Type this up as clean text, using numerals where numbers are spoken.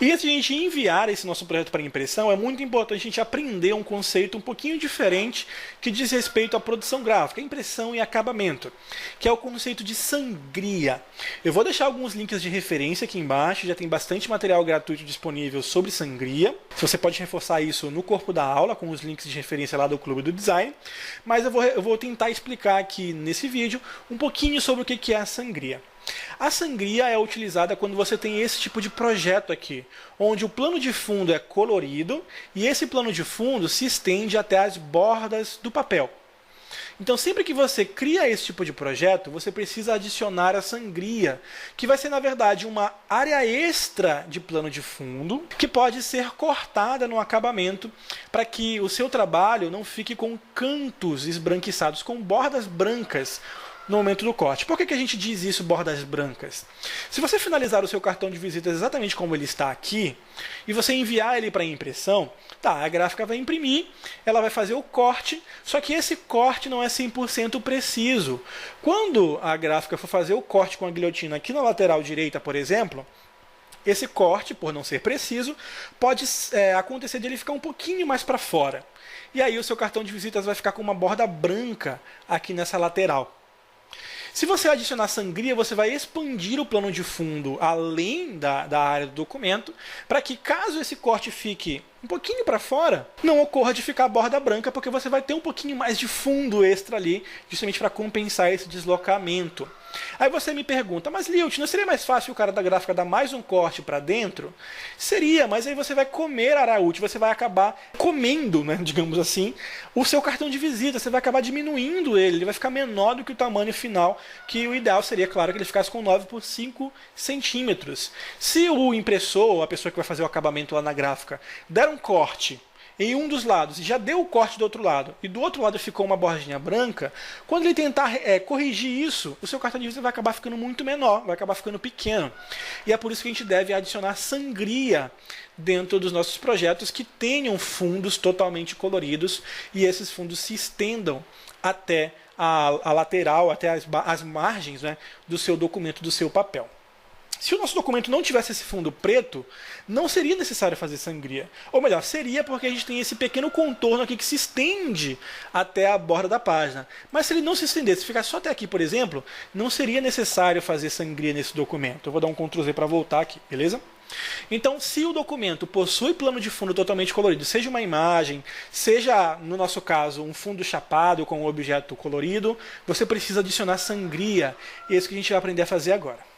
E antes de a gente enviar esse nosso projeto para impressão, é muito importante a gente aprender um conceito um pouquinho diferente que diz respeito à produção gráfica, impressão e acabamento, que é o conceito de sangria. Eu vou deixar alguns links de referência aqui embaixo, já tem bastante material gratuito disponível sobre sangria. Você pode reforçar isso no corpo da aula, com os links de referência lá do Clube do Design, mas eu vou tentar explicar aqui nesse vídeo um pouquinho sobre o que é a sangria. A sangria é utilizada quando você tem esse tipo de projeto aqui, onde o plano de fundo é colorido e esse plano de fundo se estende até as bordas do papel. Então, sempre que você cria esse tipo de projeto, você precisa adicionar a sangria, que vai ser, na verdade, uma área extra de plano de fundo, que pode ser cortada no acabamento, para que o seu trabalho não fique com cantos esbranquiçados, com bordas brancas, no momento do corte. Por que a gente diz isso, bordas brancas? Se você finalizar o seu cartão de visitas exatamente como ele está aqui, e você enviar ele para impressão, tá, a gráfica vai imprimir, ela vai fazer o corte, só que esse corte não é 100% preciso. Quando a gráfica for fazer o corte com a guilhotina aqui na lateral direita, por exemplo, esse corte, por não ser preciso, pode acontecer de ele ficar um pouquinho mais para fora. E aí o seu cartão de visitas vai ficar com uma borda branca aqui nessa lateral. Se você adicionar sangria, você vai expandir o plano de fundo além da área do documento, para que caso esse corte fique um pouquinho para fora, não ocorra de ficar a borda branca, porque você vai ter um pouquinho mais de fundo extra ali, justamente para compensar esse deslocamento. Aí você me pergunta, mas Lilt, não seria mais fácil o cara da gráfica dar mais um corte para dentro? Seria, mas aí você vai comer a área útil, você vai acabar comendo, né, digamos assim, o seu cartão de visita, você vai acabar diminuindo ele vai ficar menor do que o tamanho final, que o ideal seria, claro, que ele ficasse com 9 por 5 centímetros. Se o impressor, a pessoa que vai fazer o acabamento lá na gráfica, der um corte em um dos lados e já deu o corte do outro lado, e do outro lado ficou uma bordinha branca, quando ele tentar corrigir isso, o seu cartão de visita vai acabar ficando muito menor, vai acabar ficando pequeno. E é por isso que a gente deve adicionar sangria dentro dos nossos projetos que tenham fundos totalmente coloridos e esses fundos se estendam até a lateral, até as margens, né, do seu documento, do seu papel. Se o nosso documento não tivesse esse fundo preto, não seria necessário fazer sangria. Ou melhor, seria porque a gente tem esse pequeno contorno aqui que se estende até a borda da página. Mas se ele não se estendesse, se ficar só até aqui, por exemplo, não seria necessário fazer sangria nesse documento. Eu vou dar um Ctrl Z para voltar aqui, beleza? Então, se o documento possui plano de fundo totalmente colorido, seja uma imagem, seja, no nosso caso, um fundo chapado com um objeto colorido, você precisa adicionar sangria. E é isso que a gente vai aprender a fazer agora.